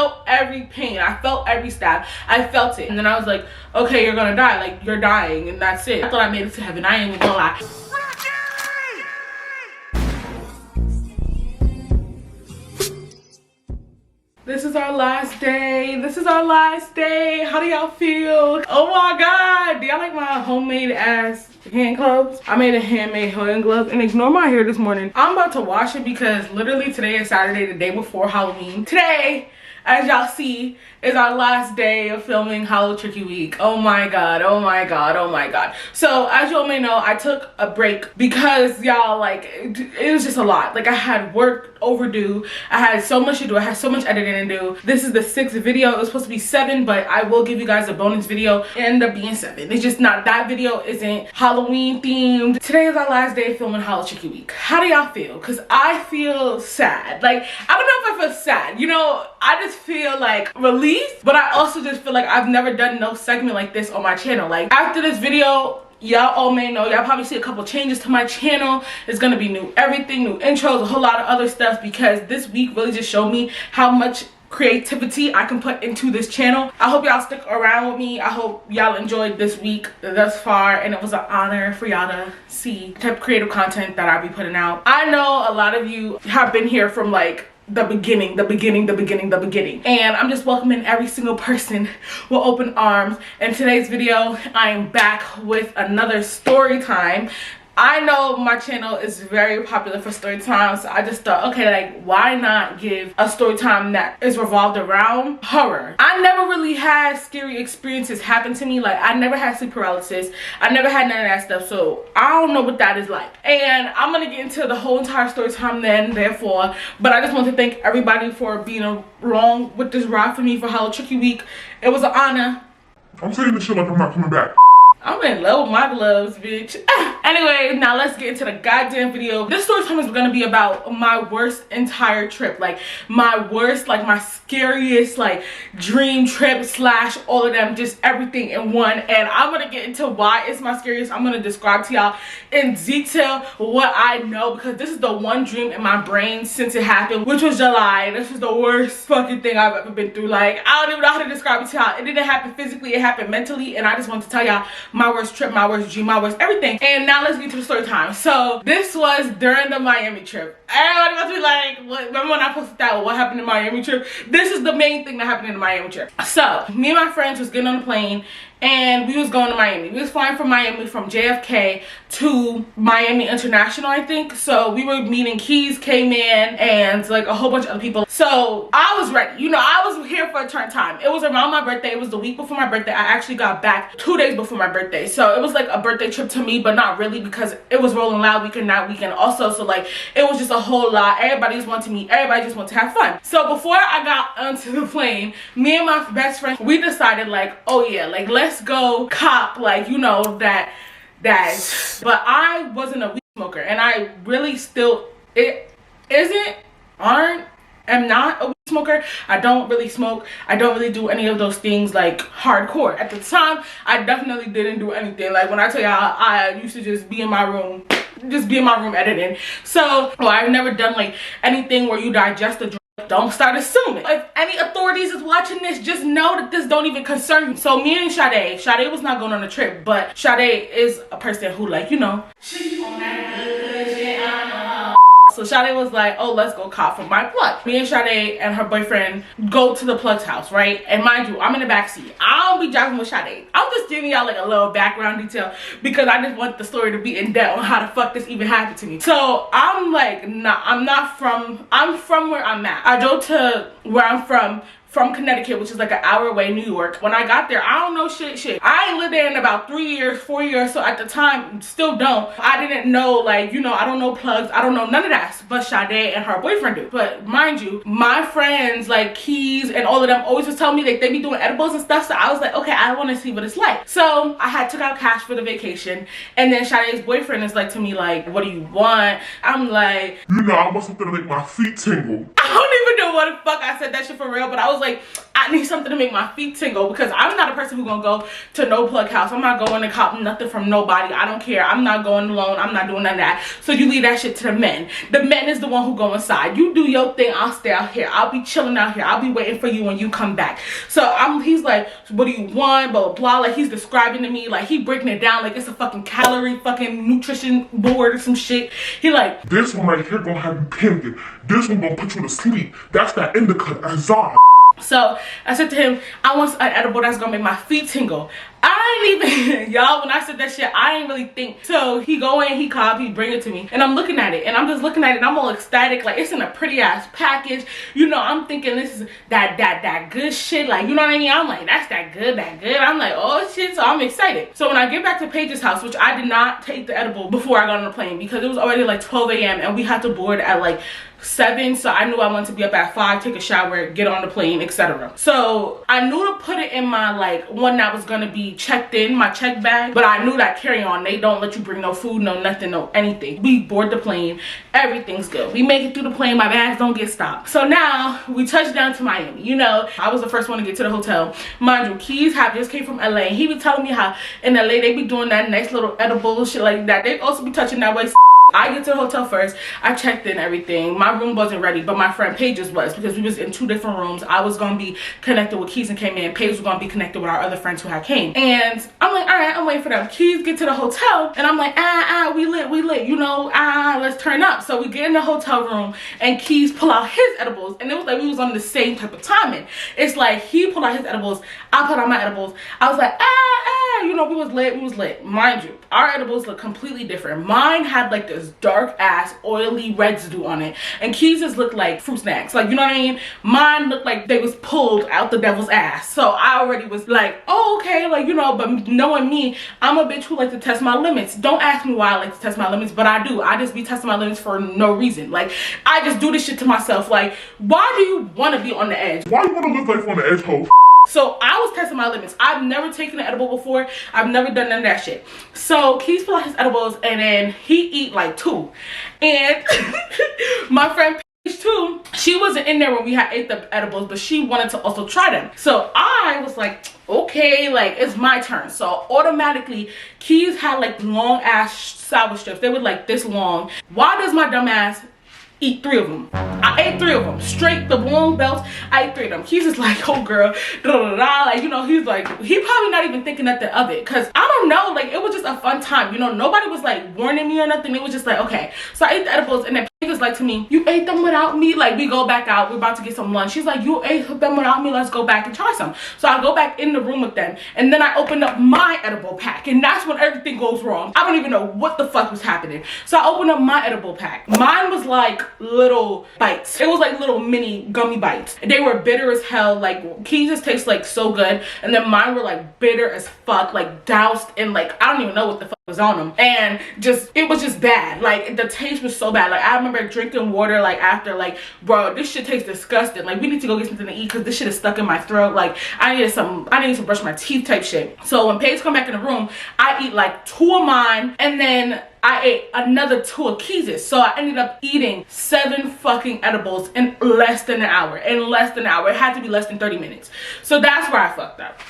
felt every pain. I felt every stab. I felt it. And then I was like, okay, you're gonna die. Like, you're dying, and that's it. I thought I made it to heaven. I ain't even gonna lie. This is our last day. This is our last day. How do y'all feel? Oh my God. Do y'all like my homemade ass hand gloves? I made a handmade hand glove, and ignore my hair this morning. I'm about to wash it because literally today is Saturday, the day before Halloween. Today, as y'all see, is our last day of filming hallowtrykky week. Oh my God, oh my God, oh my God. So as y'all may know, I took a break because y'all, like, it was just a lot. Like, I had work overdue. I had so much to do. I had so much editing to do. This is the 6th video. It was supposed to be 7, but I will give you guys a bonus video. It ended up being 7. It's just not, that video isn't Halloween themed. Today is our last day of filming hallowtrykky week. How do y'all feel? Because I feel sad. Like, I don't know if I feel sad. You know, I just feel like relief, but I also just feel like I've never done no segment like this on my channel. Like, after this video, y'all all may know, y'all probably see a couple changes to my channel. It's gonna be new everything, new intros, a whole lot of other stuff, because this week really just showed me how much creativity I can put into this channel. I hope y'all stick around with me. I hope y'all enjoyed this week thus far, and it was an honor for y'all to see the type of creative content that I'll be putting out. I know a lot of you have been here from like the beginning, and I'm just welcoming every single person with open arms. In today's video, I am back with another story time. I know my channel is very popular for story time, so I just thought, okay, like, why not give a story time that is revolved around horror? I never really had scary experiences happen to me. Like, I never had sleep paralysis. I never had none of that stuff, so I don't know what that is like. And I'm gonna get into the whole entire story time then, therefore, but I just want to thank everybody for being along with this ride for me for hallowtrykky week. It was an honor. I'm saying this shit like I'm not coming back. I'm in love with my gloves, bitch. Anyway, now let's get into the goddamn video. This story time is gonna be about my worst entire trip. Like, my worst, like, my scariest, like, dream trip slash all of them, just everything in one. And I'm gonna get into why it's my scariest. I'm gonna describe to y'all in detail what I know, because this is the one dream in my brain since it happened, which was July. This was the worst fucking thing I've ever been through. Like, I don't even know how to describe it to y'all. It didn't happen physically, it happened mentally, and I just want to tell y'all my worst trip, my worst dream, my worst everything. And now let's get to the story time. So this was during the Miami trip. Everybody must be like, what? Remember when I posted that, what happened in the Miami trip? This is the main thing that happened in the Miami trip. So me and my friends was getting on the plane, and we was going to Miami. We was flying from Miami, from JFK to Miami International, I think. So we were meeting Keys, K-Man, and like a whole bunch of other people. So I was ready. You know, I was here for a turn time. It was around my birthday. It was the week before my birthday. I actually got back 2 days before my birthday. So it was like a birthday trip to me, but not really, because it was Rolling Loud weekend that weekend also. So like, it was just a whole lot. Everybody just wanted to meet. Everybody just wanted to have fun. So before I got onto the plane, me and my best friend, we decided like, oh yeah, like, let's go cop, like, you know, that but I wasn't a weed smoker, and I really still am not a weed smoker. I don't really smoke. I don't really do any of those things like hardcore. At the time, I definitely didn't do anything. Like, when I tell y'all, I used to just be in my room editing. So, well, I've never done like anything where you digest a drug. Don't start assuming. If any authorities is watching this, just know that this don't even concern you. So me and Sade was not going on a trip, but Sade is a person who, like, you know, she's on that good shit. So Sade was like, oh, let's go cop for my plug. Me and Sade and her boyfriend go to the plug's house, right? And mind you, I'm in the backseat. I don't be driving with Sade. I'm just giving y'all like a little background detail, because I just want the story to be in depth on how the fuck this even happened to me. So I'm like, nah, I'm from where I'm at. I drove to where I'm from Connecticut, which is like an hour away, New York. When I got there, I don't know shit. I ain't lived there in about 3 years, 4 years, so at the time, still don't. I didn't know, like, you know, I don't know plugs, I don't know none of that, but Sade and her boyfriend do. But mind you, my friends, like Keys and all of them, always was telling me like they be doing edibles and stuff, so I was like, okay, I want to see what it's like. So I had took out cash for the vacation, and then Sade's boyfriend is like to me like, what do you want? I'm like, you know, I want something to make my feet tingle. I don't even know what the fuck I said that shit for real, but I was was like, I need something to make my feet tingle, because I'm not a person who's gonna go to no plug house. I'm not going to cop nothing from nobody. I don't care. I'm not going alone. I'm not doing none of that. So you leave that shit to the men. The men is the one who go inside. You do your thing. I'll stay out here. I'll be chilling out here. I'll be waiting for you when you come back. So he's like, what do you want? Blah, blah, blah. Like, he's describing to me, like, he breaking it down like it's a fucking calorie fucking nutrition board or some shit. He like, this one right here gonna have you panicking. This one gonna put you to sleep. That's that indica, azar. So I said to him, I want an edible that's gonna make my feet tingle. I ain't even, y'all, when I said that shit, I didn't really think. So he go in, he cop, he bring it to me, and I'm looking at it, and I'm just looking at it, and I'm all ecstatic, like it's in a pretty ass package. You know, I'm thinking this is that good shit, like, you know what I mean? I'm like, that's that good. I'm like, oh shit, so I'm excited. So when I get back to Paige's house, which I did not take the edible before I got on the plane, because it was already like 12 a.m. and we had to board at like 7, so I knew I wanted to be up at 5, take a shower, get on the plane, etc. So I knew to put it in my like one that was gonna be checked in, my check bag, but I knew that carry-on, they don't let you bring no food, no nothing, no anything. We board the plane, everything's good. We make it through the plane, my bags don't get stopped. So now we touch down to Miami. You know, I was the first one to get to the hotel. Mind you, Keys just came from LA. He was telling me how in LA they be doing that nice little edible shit like that. They also be touching that way. I get to the hotel first. I checked in everything. My room wasn't ready, but my friend Paige's was, because we was in 2 different rooms. I was gonna be connected with Keys and came in. Paige was gonna be connected with our other friends who had came. And I'm like, all right, I'm waiting for them. Keys get to the hotel, and I'm like, we lit, you know, let's turn up. So we get in the hotel room, and Keys pull out his edibles, and it was like we was on the same type of timing. It's like he pulled out his edibles, I pulled out my edibles. I was like, you know, we was lit. Mind you, our edibles look completely different. Mine had like this dark ass oily residue on it, and Keys's looked like fruit snacks, like, you know what I mean? Mine looked like they was pulled out the devil's ass. So I already was like, oh, okay, like, you know, but knowing me, I'm a bitch who likes to test my limits. Don't ask me why I like to test my limits, but I do. I just be testing my limits for no reason. Like, I just do this shit to myself. Like, why do you want to be on the edge? Why you want to live life on the edge, ho? So I was testing my limits. I've never taken an edible before. I've never done none of that shit. So Keys pulled out his edibles, and then he eat like 2. And my friend Paige too, she wasn't in there when we had ate the edibles, but she wanted to also try them. So I was like, okay, like it's my turn. So automatically, Keys had like long ass sour strips. They were like this long. Why does my dumb ass eat 3 of them? I ate 3 of them straight, the long belts. I ate 3 of them. He's just like, oh girl, like, you know, he's like, he probably not even thinking nothing of it, because I don't know, like, it was just a fun time, you know. Nobody was like warning me or nothing. It was just like, okay. So I ate the edibles, and then Paige was like to me, you ate them without me? Like, we go back out, we're about to get some lunch. She's like, you ate them without me, let's go back and try some. So I go back in the room with them, and then I open up my edible pack, and that's when everything goes wrong. I don't even know what the fuck was happening. So I opened up my edible pack. Mine was like little bites. It was like little mini gummy bites. They were bitter as hell. Like, Keys tastes like so good, and then mine were like bitter as fuck, like doused in like, I don't even know what the fuck was on them, and just, it was just bad. Like, the taste was so bad. Like, I remember drinking water like after, like, bro, this shit tastes disgusting. Like, we need to go get something to eat, because this shit is stuck in my throat. Like, I need to brush my teeth type shit. So when Paige come back in the room, I eat like 2 of mine, and then I ate another 2 of Keys's. So I ended up eating 7 fucking edibles in less than an hour. It had to be less than 30 minutes. So that's where I fucked up.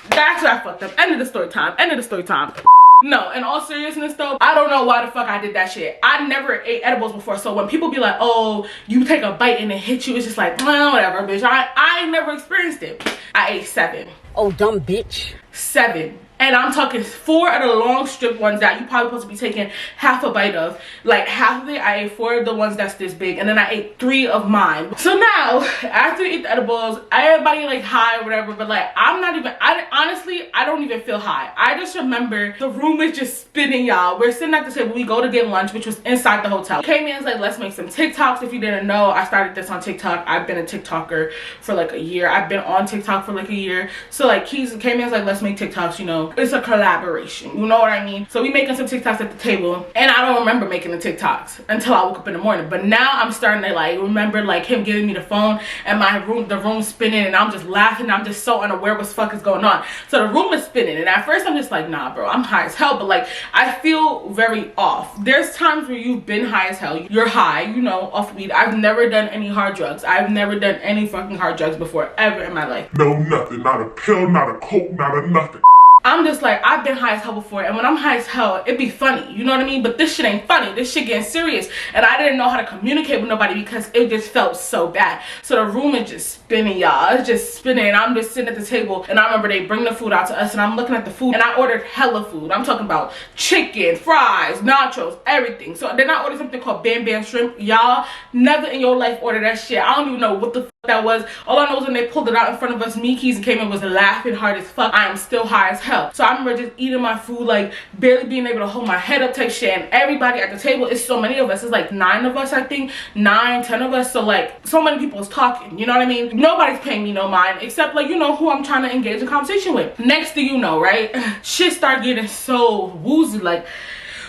End of the story time. No, in all seriousness though, I don't know why the fuck I did that shit. I never ate edibles before, so when people be like, oh, you take a bite and it hits you, it's just like, well, whatever, bitch. I never experienced it. I ate 7. Oh, dumb bitch. 7. And I'm talking 4 of the long strip ones that you probably supposed to be taking half a bite of. Like, half of it, I ate 4 of the ones that's this big, and then I ate 3 of mine. So now, after I eat the edibles, everybody like high or whatever, but like, honestly, I don't even feel high. I just remember the room is just spinning, y'all. We're sitting at the table, we go to get lunch, which was inside the hotel. Came in and was like, let's make some TikToks. If you didn't know, I started this on TikTok. I've been a TikToker for like a year. I've been on TikTok for like a year. So like, Keys came in and was like, let's us make TikToks, you know. It's a collaboration, you know what I mean? So we making some TikToks at the table, and I don't remember making the TikToks until I woke up in the morning. But now I'm starting to like remember like him giving me the phone and the room spinning, and I'm just laughing. I'm just so unaware what the fuck is going on. So the room is spinning, and at first I'm just like, nah, bro, I'm high as hell. But like, I feel very off. There's times where you've been high as hell. You're high, you know, off weed. I've never done any hard drugs. I've never done any fucking hard drugs before, ever in my life. No, nothing. Not a pill, not a coke, not a nothing. I'm just like, I've been high as hell before, and when I'm high as hell, it be funny, you know what I mean? But this shit ain't funny. This shit getting serious, and I didn't know how to communicate with nobody because it just felt so bad. So the room is just spinning, y'all. It's just spinning, and I'm just sitting at the table, and I remember they bring the food out to us, and I'm looking at the food, and I ordered hella food. I'm talking about chicken, fries, nachos, everything. So then I ordered something called Bam Bam Shrimp. Y'all never in your life order that shit. I don't even know what the fuck that was. All I know is when they pulled it out in front of us, me, Keys, and came in was laughing hard as fuck. I am still high as hell. So I remember just eating my food, like barely being able to hold my head up type shit, and everybody at the table, it's so many of us, it's like 9 of us, I think, 9, 10 of us. So like, so many people is talking, you know what I mean? Nobody's paying me no mind except like, you know, who I'm trying to engage in conversation with. Next thing you know, right, shit start getting so woozy, like,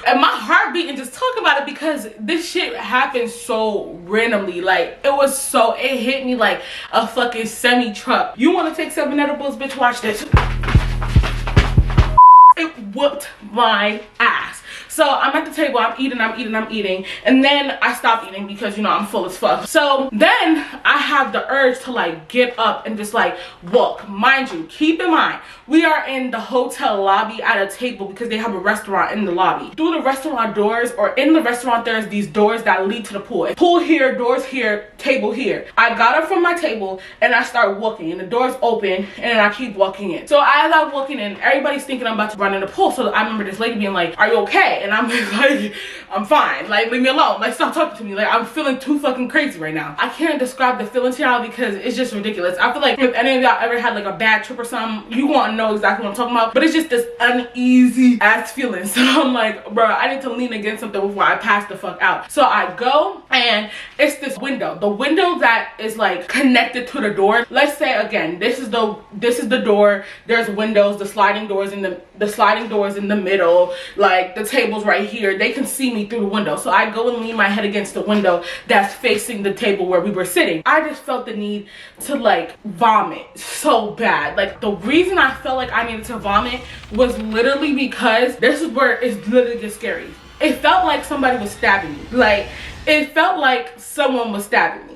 and my heart beating just talking about it because this shit happened so randomly. Like, it hit me like a fucking semi-truck. You want to take 7 edibles, bitch? Watch this. It whooped my ass. So I'm at the table, I'm eating, and then I stop eating because, you know, I'm full as fuck. So then I have the urge to like get up and just like walk. Mind you, keep in mind, we are in the hotel lobby at a table because they have a restaurant in the lobby. Through the restaurant doors, or in the restaurant, there's these doors that lead to the pool. Pool here, doors here, table here. I got up from my table and I start walking, and the doors open, and then I keep walking in. So as I'm walking in, everybody's thinking I'm about to run in the pool. So I remember this lady being like, "Are you okay?" And I'm like, "I'm fine, like leave me alone, like stop talking to me, like I'm feeling too fucking crazy right now." I can't describe the feeling to y'all because it's just ridiculous. I feel like if any of y'all ever had like a bad trip or something, you want to know exactly what I'm talking about. But it's just this uneasy ass feeling. So I'm like, bro, I need to lean against something before I pass the fuck out. So I go, and it's this window, the window that is like connected to the door. Let's say again, this is the door, there's windows, the sliding doors in the middle, like the tables right here, they can see me through the window. So I go and lean my head against the window that's facing the table where we were sitting. I just felt the need to like vomit so bad. Like the reason I felt like I needed to vomit was literally because this is where it's literally just scary. It felt like somebody was stabbing me. Like it felt like someone was stabbing me.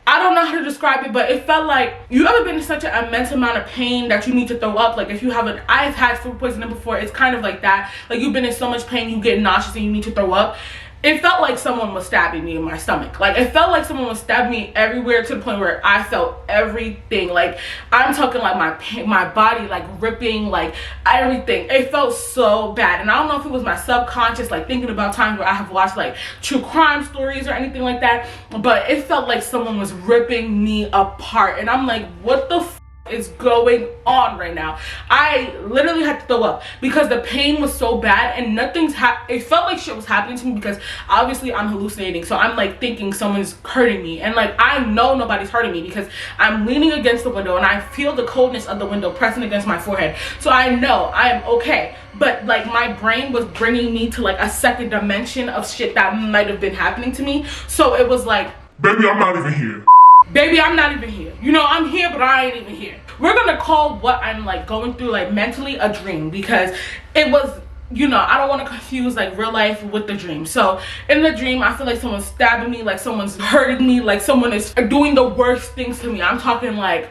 I don't know how to describe it, but it felt like, you ever been in such an immense amount of pain that you need to throw up? Like if you haven't, I've had food poisoning before, it's kind of like that. Like you've been in so much pain, you get nauseous and you need to throw up. It felt like someone was stabbing me in my stomach. Like it felt like someone was stabbing me everywhere, to the point where I felt everything. Like I'm talking like my body like ripping, like everything. It felt so bad. And I don't know if it was my subconscious like thinking about times where I have watched like true crime stories or anything like that, but it felt like someone was ripping me apart. And I'm like, what the f is going on right now? I literally had to throw up because the pain was so bad, and it felt like shit was happening to me because obviously I'm hallucinating. So I'm like thinking someone's hurting me, and like I know nobody's hurting me because I'm leaning against the window and I feel the coldness of the window pressing against my forehead. So I know I am okay, but like my brain was bringing me to like a second dimension of shit that might have been happening to me. So it was like, baby, I'm not even here. Baby, I'm not even here. You know, I'm here, but I ain't even here. We're gonna call what I'm like going through like mentally a dream, because it was, you know, I don't want to confuse like real life with the dream. So in the dream, I feel like someone's stabbing me, like someone's hurting me, like someone is doing the worst things to me. I'm talking like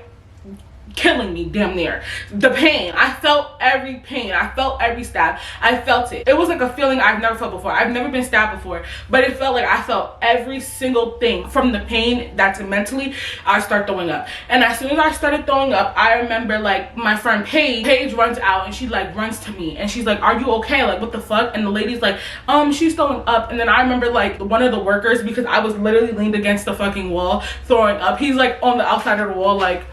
killing me damn near. The pain, I felt every pain, I felt every stab, I felt it. It was like a feeling I've never felt before. I've never been stabbed before, but it felt like I felt every single thing. From the pain that's mentally, I start throwing up. And as soon as I started throwing up, I remember like my friend Paige runs out and she like runs to me and she's like, "Are you okay? Like what the fuck?" And the lady's like, she's throwing up. And then I remember like one of the workers, because I was literally leaned against the fucking wall throwing up, he's like on the outside of the wall like,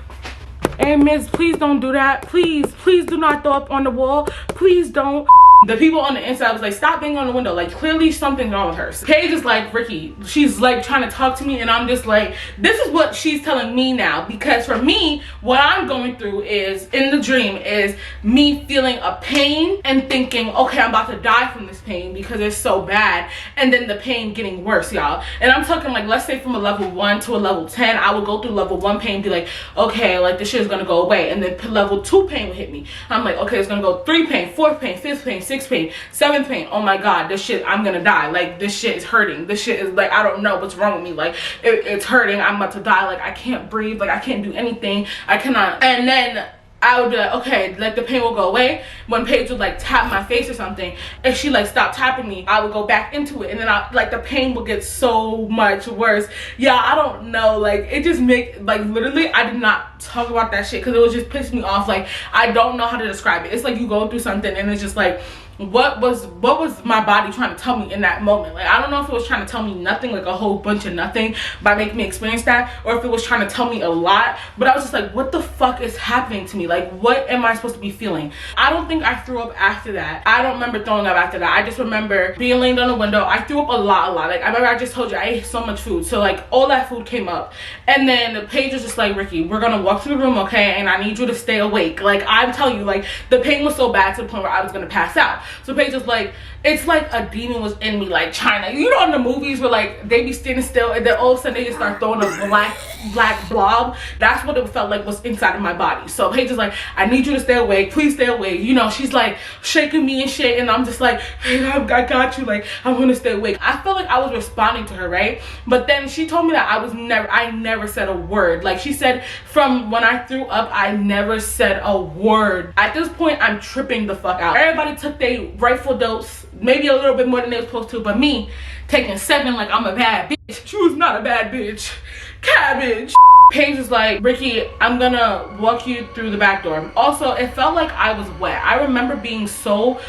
"Hey miss, please don't do that. Please do not throw up on the wall. Please don't." The people on the inside was like, stop banging on the window. Like, clearly something's wrong with her. So Paige is like, Rykky, she's like trying to talk to me, and I'm just like, this is what she's telling me now. Because for me, what I'm going through is, in the dream, is me feeling a pain and thinking, okay, I'm about to die from this pain because it's so bad. And then the pain getting worse, y'all. And I'm talking like, let's say from a level 1 to a level 10, I would go through level 1 pain and be like, okay, like this shit is gonna go away. And then level 2 pain would hit me. I'm like, okay, it's gonna go 3 pain, 4th pain, 5th pain, 6th pain, 7th pain. Oh my god, this shit, I'm gonna die. Like, this shit is hurting. This shit is like, I don't know what's wrong with me. Like, it's hurting. I'm about to die. Like, I can't breathe. Like, I can't do anything. I cannot. And then I would be like, okay, like the pain will go away. When Paige would like tap my face or something, if she like stopped tapping me, I would go back into it, and then like the pain would get so much worse. Yeah, I don't know, like it just like literally I did not talk about that shit because it was just pissing me off. Like, I don't know how to describe it. It's like you go through something and it's just like, what was my body trying to tell me in that moment? Like, I don't know if it was trying to tell me nothing, like a whole bunch of nothing by making me experience that, or if it was trying to tell me a lot. But I was just like, what the fuck is happening to me? Like, what am I supposed to be feeling? I don't think I threw up after that. I don't remember throwing up after that. I just remember being laid on the window. I threw up a lot. Like, I remember I just told you I ate so much food, so like all that food came up. And then the Paige was just like, Rykky, we're gonna walk through the room, okay, and I need you to stay awake. Like, I'm telling you, like the pain was so bad to the point where I was gonna pass out. So Paige was like, it's like a demon was in me, like China. You know, in the movies where like they be standing still and then all of a sudden they just start throwing a black blob. That's what it felt like was inside of my body. So Paige is like, I need you to stay awake. Please stay awake. You know, she's like shaking me and shit, and I'm just like, hey, I got you. Like, I'm gonna stay awake. I felt like I was responding to her, right? But then she told me that I never said a word. Like, she said from when I threw up, I never said a word. At this point, I'm tripping the fuck out. Everybody took their rightful dose, maybe a little bit more than they were supposed to, but me taking 7 like I'm a bad bitch. She was not a bad bitch. Cabbage. Paige was like, Rykky, I'm gonna walk you through the back door. Also, it felt like I was wet. I remember being so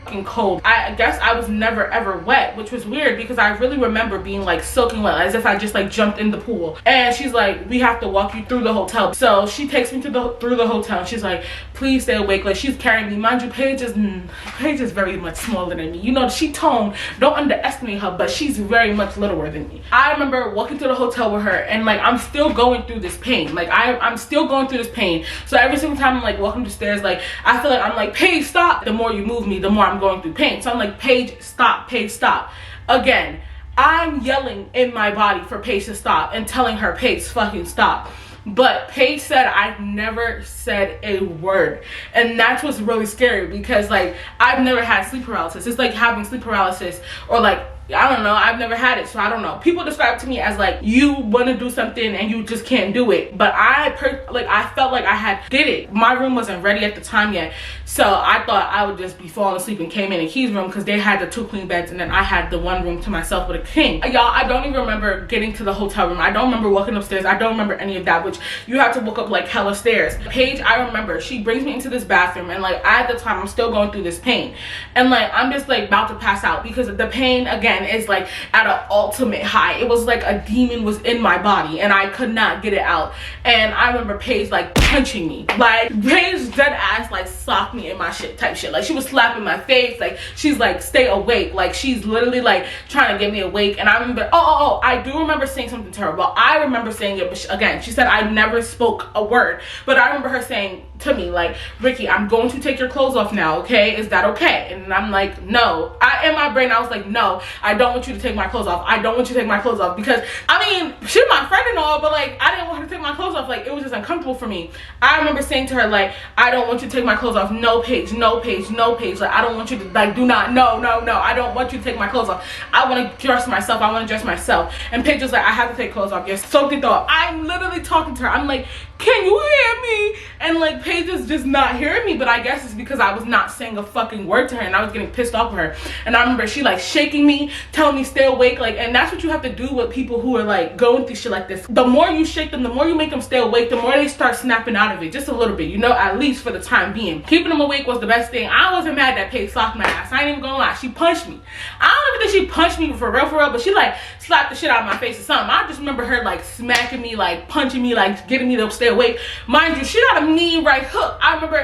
fucking cold. I guess I was never ever wet, which was weird because I really remember being like soaking wet, as if I just like jumped in the pool. And she's like, we have to walk you through the hotel. So she takes me through the hotel, and she's like, please stay awake. Like, she's carrying me. Mind you, Paige is very much smaller than me. You know, she toned, don't underestimate her, but she's very much littler than me. I remember walking to the hotel with her, and like I'm still going through this pain. Like, I'm still going through this pain. So every single time I'm like walking up the stairs, like I feel like I'm like, Paige, stop. The more you move me, the more I'm going through pain. So I'm like, Paige, stop. Paige, stop. Again, I'm yelling in my body for Paige to stop and telling her, Paige, fucking stop. But Paige said I never said a word, and that's what's really scary, because like I've never had sleep paralysis. It's like having sleep paralysis, or like, I don't know, I've never had it, so I don't know. People describe it to me as like, you want to do something and you just can't do it. But I felt like I did it. My room wasn't ready at the time yet, so I thought I would just be falling asleep and came in Key's room, because they had the 2 queen beds and then I had the 1 room to myself with a king. Y'all, I don't even remember getting to the hotel room. I don't remember walking upstairs. I don't remember any of that, which you have to walk up like hella stairs. Paige, I remember, she brings me into this bathroom, and like at the time I'm still going through this pain, and like I'm just like about to pass out because the pain again is like at an ultimate high. It was like a demon was in my body and I could not get it out. And I remember Paige like punching me. Like, Paige dead ass like socked me in my shit type shit. Like, she was slapping my face. Like, she's like, stay awake. Like, she's literally like trying to get me awake. And I remember, I do remember saying something to her. Well, I remember saying it, but again, she said I never spoke a word. But I remember her saying to me like, Rykky, I'm going to take your clothes off now, okay? Is that okay? And I'm like, no. In my brain I was like, no, I don't want you to take my clothes off. I don't want you to take my clothes off, because I mean, she's my friend and all, but like I didn't want her to take my clothes off. Like, it was just uncomfortable for me. I remember saying to her like, I don't want you to take my clothes off. No, Paige, no, Paige, no, Paige. Like, I don't want you to, like, do not, no, I don't want you to take my clothes off. I want to dress myself. I want to dress myself. And Paige was like, I have to take clothes off. You're soaked in thought. I'm literally talking to her. I'm like, can you hear me? And like Paige is just not hearing me, but I guess it's because I was not saying a fucking word to her and I was getting pissed off with her. And I remember she like shaking me, telling me stay awake. Like, and that's what you have to do with people who are like going through shit like this. The more you shake them, the more you make them stay awake, the more they start snapping out of it, just a little bit, you know, at least for the time being. Keeping them awake was the best thing. I wasn't mad that Paige socked my ass. I ain't even gonna lie. She punched me. I don't even think she punched me for real, but she like slapped the shit out of my face or something. I just remember her like smacking me, like punching me, like getting me to stay awake. Mind you, she got a mean right hook. I remember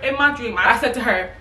in my dream, I said to her,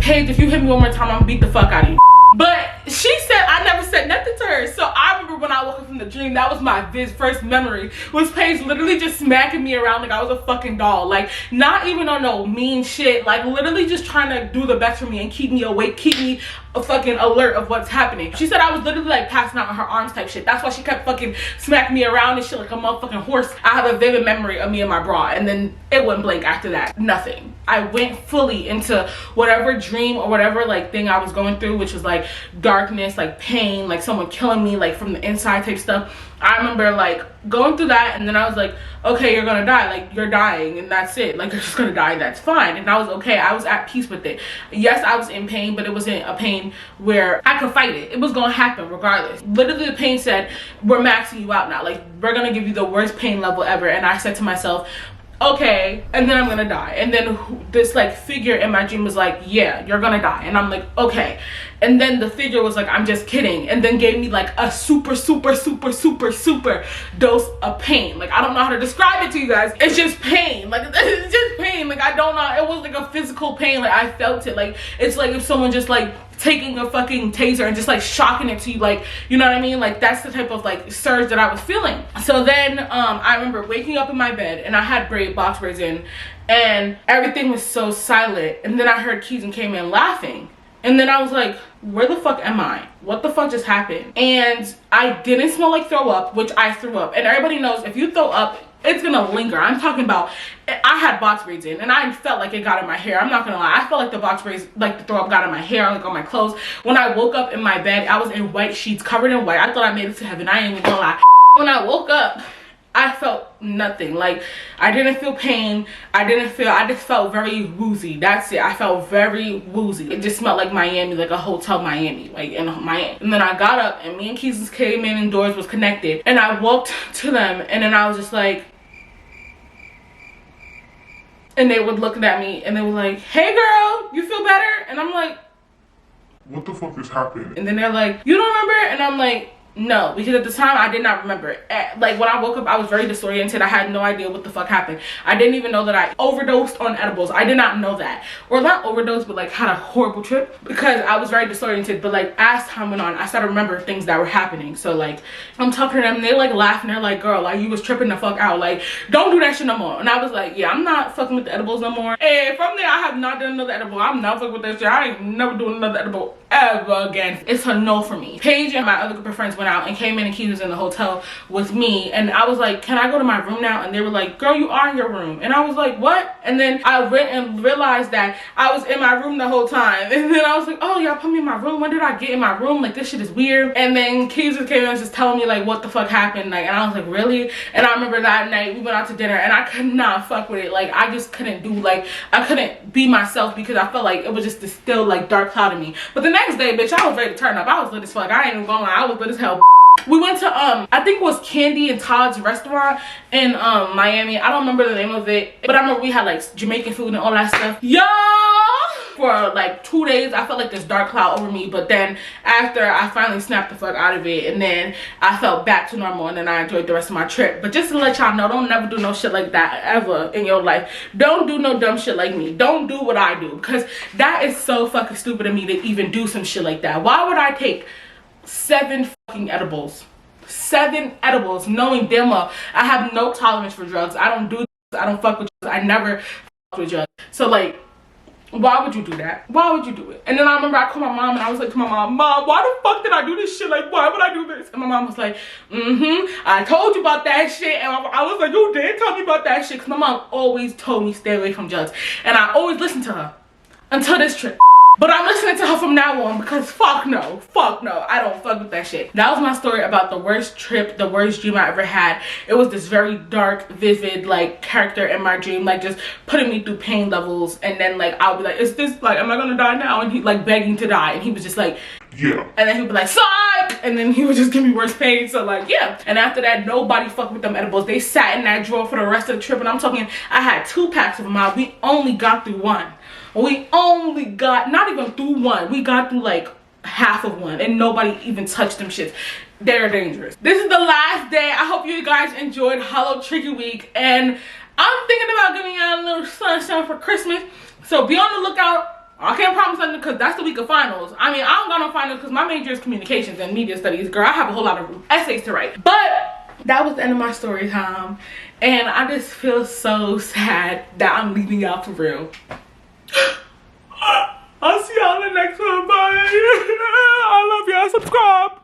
Paige, if you hit me one more time, I'm gonna beat the fuck out of you. But she said I never said nothing to her. So I remember when I woke up from the dream, that was my first memory, was Paige literally just smacking me around like I was a fucking doll. Like, not even on no mean shit, like literally just trying to do the best for me and keep me awake, keep me a fucking alert of what's happening. She said I was literally like passing out on her arms type shit. That's why she kept fucking smacking me around and shit like a motherfucking horse. I have a vivid memory of me and my bra, and then it went blank after that. Nothing. I went fully into whatever dream or whatever like thing I was going through, which was like darkness, like pain, like someone killing me like from the inside type stuff. I remember like going through that, and then I was like, okay, you're gonna die, like you're dying and that's it, like you're just gonna die, that's fine. And I was okay, I was at peace with it. Yes, I was in pain, but it wasn't a pain where I could fight it. It was gonna happen regardless. Literally the pain said, we're maxing you out now, like we're gonna give you the worst pain level ever. And I said to myself, okay, and then I'm gonna die. And then this like figure in my dream was like, yeah, you're gonna die. And I'm like, okay. And then the figure was like, I'm just kidding, and then gave me like a super dose of pain. Like, I don't know how to describe it to you guys. It's just pain. Like, it's just pain. Like, I don't know, it was like a physical pain. Like, I felt it. Like, it's like if someone just like taking a fucking taser and just like shocking it to you, like, you know what I mean? Like, that's the type of like surge that I was feeling. So then I remember waking up in my bed, and I had box braids in, and everything was so silent. And then I heard Keys and came in laughing, and then I was like, where the fuck am I? What the fuck just happened? And I didn't smell like throw up, which I threw up. And everybody knows if you throw up, it's gonna linger. I'm talking about, I had box braids in, and I felt like it got in my hair. I'm not gonna lie, I felt like the box braids, like the throw up got in my hair, like on my clothes. When I woke up in my bed, I was in white sheets, covered in white. I thought I made it to heaven, I ain't even gonna lie. When I woke up, I felt nothing. Like, I didn't feel pain. I just felt very woozy. That's it. I felt very woozy. It just smelled like Miami, like a hotel Miami, like in Miami. And then I got up, and me and Keys came in, and doors was connected. And I walked to them, and then I was just like, and they were looking at me, and they were like, hey girl, you feel better? And I'm like, what the fuck is happening? And then they're like, you don't remember? And I'm like, no, because at the time I did not remember. Like, when I woke up, I was very disoriented. I had no idea what the fuck happened. I didn't even know that I overdosed on edibles. I did not know that. Or not overdosed, but like had a horrible trip, because I was very disoriented. But like, as time went on, I started to remember things that were happening. So like, I'm talking to them, and they like laughing. They're like, girl, like you was tripping the fuck out. Like, don't do that shit no more. And I was like, yeah, I'm not fucking with the edibles no more. And from there, I have not done another edible. I'm not fucking with that shit. I ain't never doing another edible ever again. It's a no for me. Paige and my other group of friends went out and came in, and Keys was in the hotel with me, and I was like, can I go to my room now? And they were like, girl, you are in your room. And I was like, what? And then I went and realized that I was in my room the whole time. And then I was like, oh, y'all put me in my room. When did I get in my room? Like, this shit is weird. And then Keys just came in and was just telling me like what the fuck happened. Like, and I was like, really? And I remember that night we went out to dinner, and I could not fuck with it. Like, I just couldn't do, like, I couldn't be myself, because I felt like it was just this still like dark cloud in me. But the next day, bitch, I was ready to turn up. I was lit as fuck. I ain't even gonna lie, I was lit as hell. We went to I think it was Candy and Todd's restaurant in Miami. I don't remember the name of it, but I remember we had like Jamaican food and all that stuff. Y'all, for like 2 days I felt like this dark cloud over me, but then after I finally snapped the fuck out of it, and then I felt back to normal, and then I enjoyed the rest of my trip. But just to let y'all know, don't never do no shit like that ever in your life. Don't do no dumb shit like me. Don't do what I do, because that is so fucking stupid of me to even do some shit like that. Why would I take 7 fucking edibles? 7 edibles, knowing damn well I have no tolerance for drugs. I don't do drugs. I don't fuck with drugs. I never fuck with drugs. So like, why would you do that? Why would you do it? And then I remember I called my mom, and I was like to my mom, why the fuck did I do this shit? Like, why would I do this? And my mom was like, I told you about that shit. And I was like, you did tell me about that shit, because my mom always told me stay away from drugs, and I always listened to her until this trip. But I'm listening to her from now on, because fuck no, I don't fuck with that shit. That was my story about the worst trip, the worst dream I ever had. It was this very dark, vivid, like, character in my dream, like, just putting me through pain levels. And then, like, I'll be like, is this, like, am I gonna die now? And he, like, begging to die, and he was just like, yeah. And then he'd be like, psych! And then he would just give me worse pain. So like, yeah. And after that, nobody fucked with them edibles. They sat in that drawer for the rest of the trip, and I'm talking, I had 2 packs of them out. We only got through 1. We only got, not even through 1. We got through like half of 1, and nobody even touched them shits. They're dangerous. This is the last day. I hope you guys enjoyed hallowtrykky week, and I'm thinking about giving y'all a little sunshine for Christmas. So be on the lookout I can't promise nothing because that's the week of finals. I mean, I don't got no finals because my major is communications and media studies. Girl, I have a whole lot of essays to write. But that was the end of my story time. And I just feel so sad that I'm leaving y'all for real. I'll see y'all in the next one. Bye. I love y'all. Subscribe.